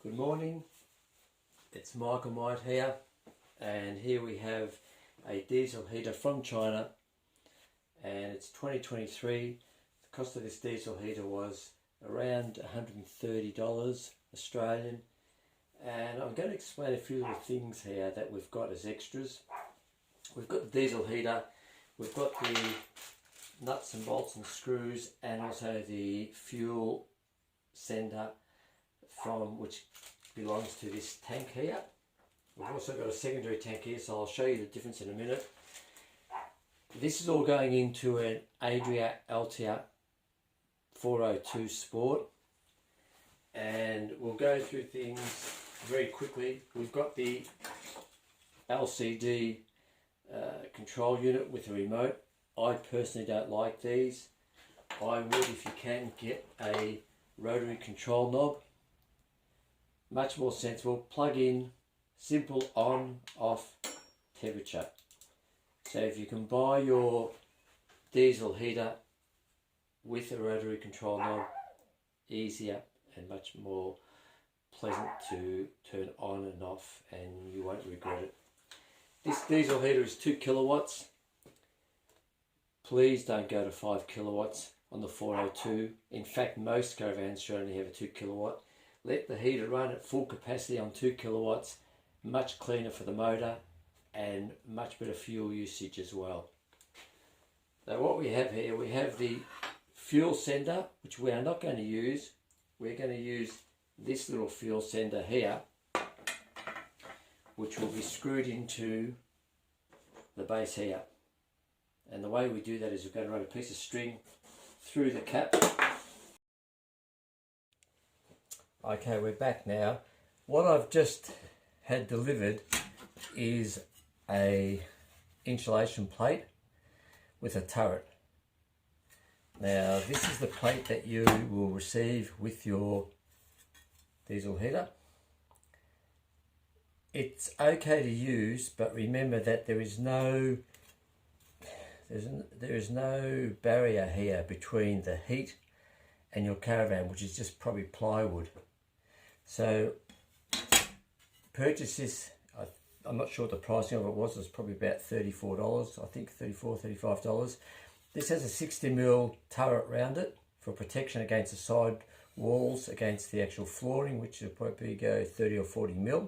Good morning, it's Michael Might here, and here we have a diesel heater from China, and it's 2023. The cost of this diesel heater was around $130 Australian, and I'm going to explain a few little things here that we've got as extras. We've got the diesel heater, we've got the nuts and bolts and screws, and also the fuel sender from which belongs to this tank here. We've also got a secondary tank here, so I'll show you the difference in a minute. This is all going into an Adria Altea 402 Sport, and we'll go through things very quickly. We've got the LCD control unit with a remote. I personally don't like these. I would, if you can, get a rotary control knob. Much more sensible. Plug in, simple on, off, temperature. So if you can buy your diesel heater with a rotary control knob, easier and much more pleasant to turn on and off, and you won't regret it. This diesel heater is 2 kilowatts. Please don't go to 5 kilowatts on the 402. In fact, most caravans should only have a 2 kilowatt. Let the heater run at full capacity on 2 kilowatts, much cleaner for the motor and much better fuel usage as well. So what we have here, we have the fuel sender, which we are not going to use. We're going to use this little fuel sender here, which will be screwed into the base here. And the way we do that is we're going to run a piece of string through the cap. Okay, we're back now. What I've just had delivered is a insulation plate with a turret. Now this is the plate that you will receive with your diesel heater. It's okay to use, but remember that there is no barrier here between the heat and your caravan, which is just probably plywood. So purchase this. I'm not sure what the pricing of it was. It was probably about $34, I think $34, $35. This has a 60mm turret around it for protection against the side walls, against the actual flooring, which will probably go 30 or 40mm.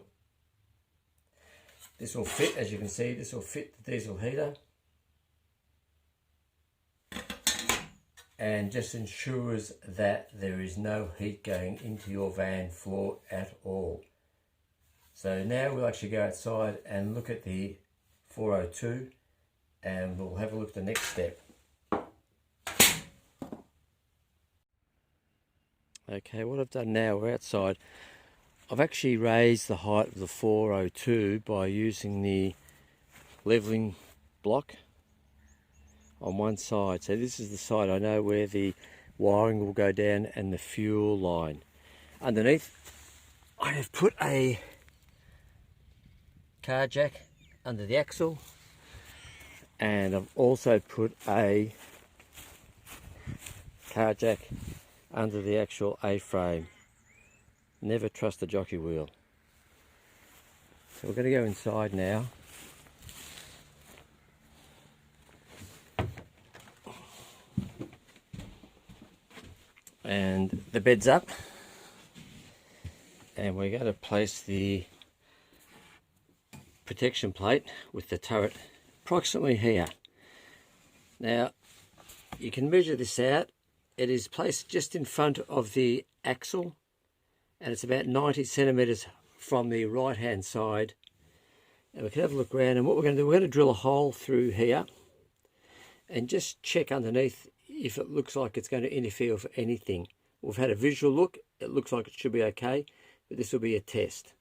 This will fit, as you can see, this will fit the diesel heater, and just ensures that there is no heat going into your van floor at all. So now we'll actually go outside and look at the 402, and we'll have a look at the next step. Okay, what I've done now, we're outside. I've actually raised the height of the 402 by using the leveling block on one side. So this is the side I know where the wiring will go down and the fuel line. Underneath, I have put a car jack under the axle, and I've also put a car jack under the actual A-frame. Never trust the jockey wheel. So we're going to go inside now. And the bed's up, and we're going to place the protection plate with the turret approximately here. Now you can measure this out. It is placed just in front of the axle, and it's about 90 centimeters from the right hand side. And we can have a look around, and what we're going to do, we're going to drill a hole through here and just check underneath if it looks like it's going to interfere with anything. We've had a visual look, it looks like it should be okay, but this will be a test.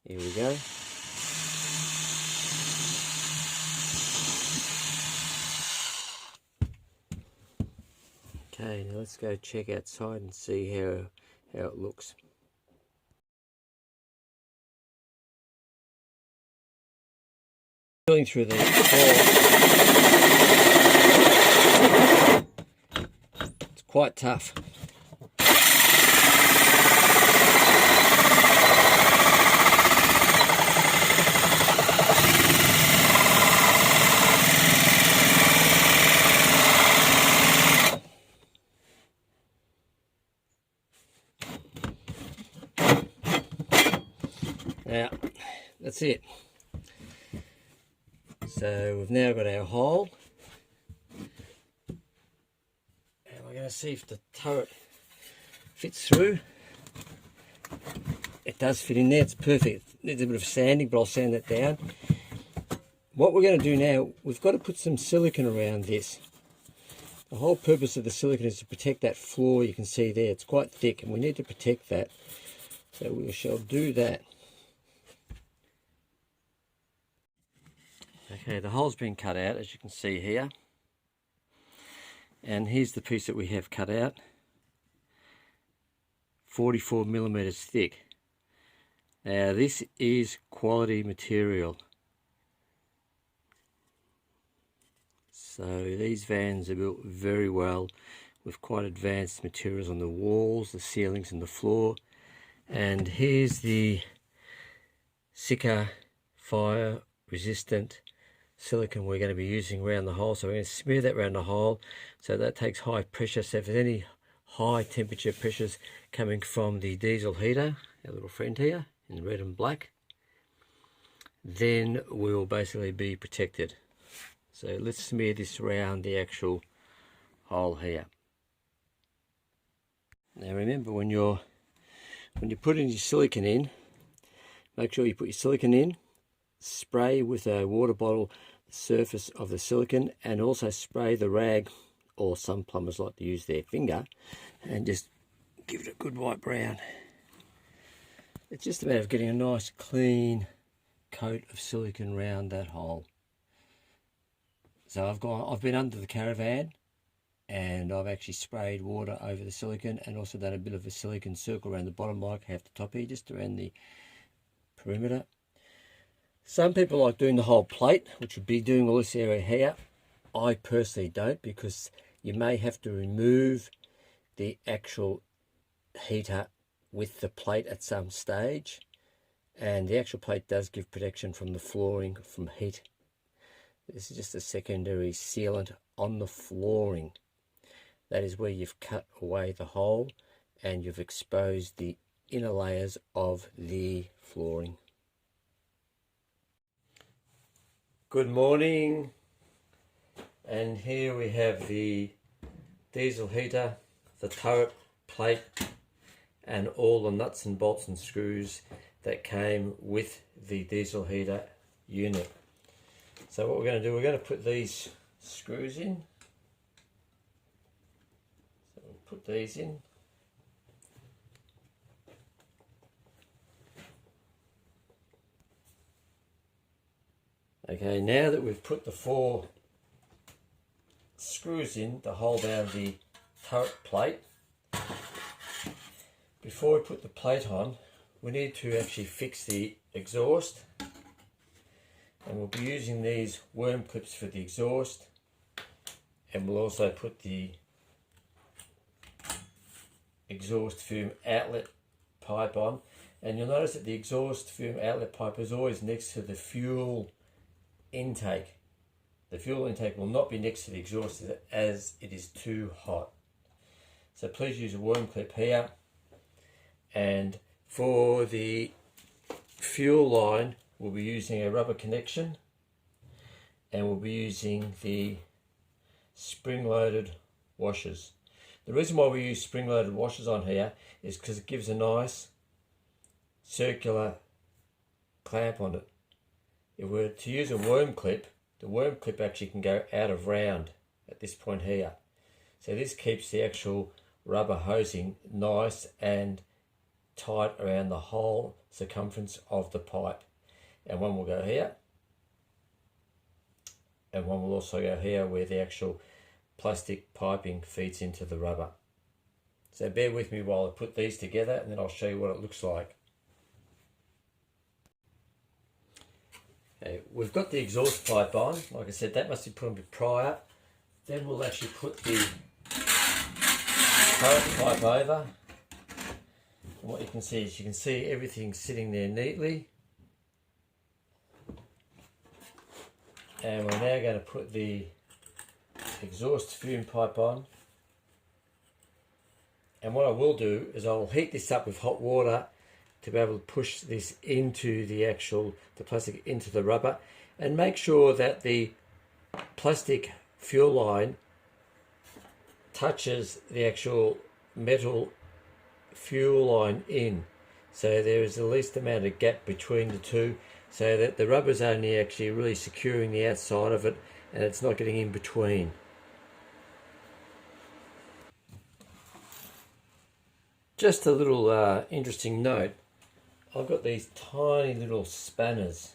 Here we go. Okay, now let's go check outside and see how it looks. drilling through the wall. It's quite tough. Now, that's it. So we've now got our hole. And we're going to see if the turret fits through. It does fit in there, it's perfect. It needs a bit of sanding, but I'll sand that down. What we're going to do now, we've got to put some silicone around this. The whole purpose of the silicone is to protect that floor you can see there. It's quite thick and we need to protect that. So we shall do that. Okay, the hole's been cut out, as you can see here. And here's the piece that we have cut out. 44 millimeters thick. Now this is quality material. So these vans are built very well with quite advanced materials on the walls, the ceilings and the floor. And here's the Sika fire resistant silicone we're going to be using around the hole. So we're going to smear that around the hole so that takes high pressure. So if there's any high temperature pressures coming from the diesel heater, our little friend here in red and black, then we'll basically be protected. So let's smear this around the actual hole here. Now remember, when you're putting your silicone in, make sure you put your silicone in, spray with a water bottle the surface of the silicone, and also spray the rag, or some plumbers like to use their finger, and just give it a good white brown. It's just a matter of getting a nice clean coat of silicone around that hole. So I've been under the caravan and I've actually sprayed water over the silicone and also done a bit of a silicone circle around the bottom like I have the top here, just around the perimeter. Some people like doing the whole plate, which would be doing all this area here. I personally don't, because you may have to remove the actual heater with the plate at some stage, and the actual plate does give protection from the flooring from heat. This is just a secondary sealant on the flooring. That is where you've cut away the hole and you've exposed the inner layers of the flooring. Good morning, and here we have the diesel heater, the turret plate, and all the nuts and bolts and screws that came with the diesel heater unit. So what we're going to do, we're going to put these screws in. So we'll put these in. Okay, now that we've put the 4 screws in to hold down the turret plate, before we put the plate on, we need to actually fix the exhaust. And we'll be using these worm clips for the exhaust, and we'll also put the exhaust fume outlet pipe on. And you'll notice that the exhaust fume outlet pipe is always next to the fuel intake. The fuel intake will not be next to the exhaust as it is too hot. So please use a worm clip here. And for the fuel line, we'll be using a rubber connection, and we'll be using the spring-loaded washers. The reason why we use spring-loaded washers on here is because it gives a nice circular clamp on it. If we were to use a worm clip, the worm clip actually can go out of round at this point here. So this keeps the actual rubber hosing nice and tight around the whole circumference of the pipe. And one will go here, and one will also go here where the actual plastic piping feeds into the rubber. So bear with me while I put these together, and then I'll show you what it looks like. Okay, we've got the exhaust pipe on. Like I said, that must be put on prior. Then we'll actually put the current pipe over. And what you can see is you can see everything sitting there neatly. And we're now going to put the exhaust fume pipe on. And what I will do is I'll heat this up with hot water to be able to push this into the plastic into the rubber, and make sure that the plastic fuel line touches the actual metal fuel line in, so there is the least amount of gap between the two, so that the rubber's only actually really securing the outside of it and it's not getting in between. Just a little interesting note, I've got these tiny little spanners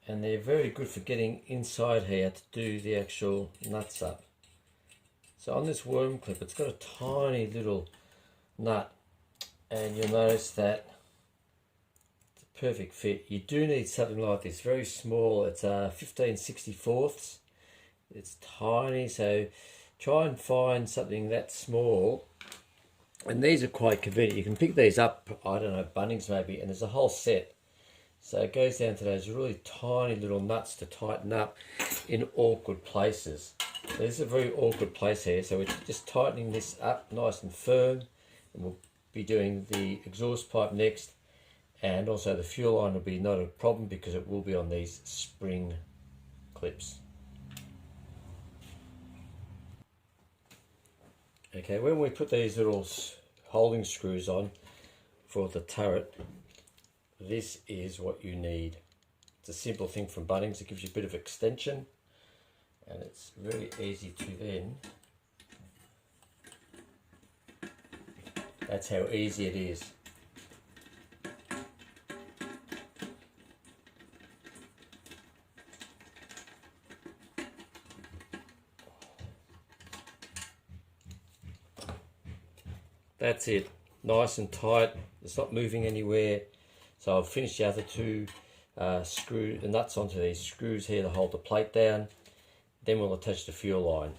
and they're very good for getting inside here to do the actual nuts up. So on this worm clip, it's got a tiny little nut, and you'll notice that it's a perfect fit. You do need something like this, very small. It's 15/64. It's tiny, so try and find something that small. And these are quite convenient. You can pick these up, I don't know, Bunnings maybe, and there's a whole set. So it goes down to those really tiny little nuts to tighten up in awkward places. So this is a very awkward place here, so we're just tightening this up nice and firm. And we'll be doing the exhaust pipe next, and also the fuel line will be not a problem because it will be on these spring clips. Okay, when we put these little holding screws on for the turret, this is what you need. It's a simple thing from Bunnings. It gives you a bit of extension, and it's very easy to then, that's how easy it is. That's it, nice and tight, it's not moving anywhere. So I've finished the other two screw the nuts onto these screws here to hold the plate down. Then we'll attach the fuel line.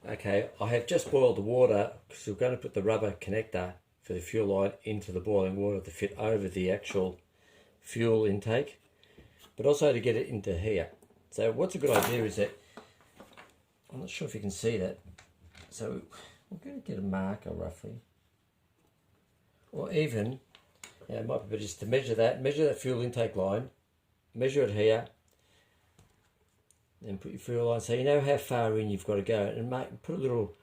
Okay, I have just boiled the water because we're going to put the rubber connector for the fuel line into the boiling water to fit over the actual fuel intake, but also to get it into here. So what's a good idea is that, I'm not sure if you can see that, so I'm going to get a marker roughly, or even, it might be better just to measure that fuel intake line, measure it here, then put your fuel line, so you know how far in you've got to go, and put a little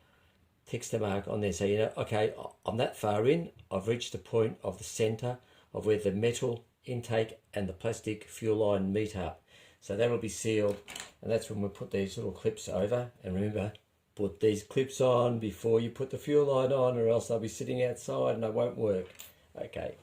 texture mark on there so you know, okay, I'm that far in, I've reached the point of the centre of where the metal intake and the plastic fuel line meet up. So that'll be sealed, and that's when we'll put these little clips over. And remember, put these clips on before you put the fuel line on, or else they'll be sitting outside and they won't work. Okay.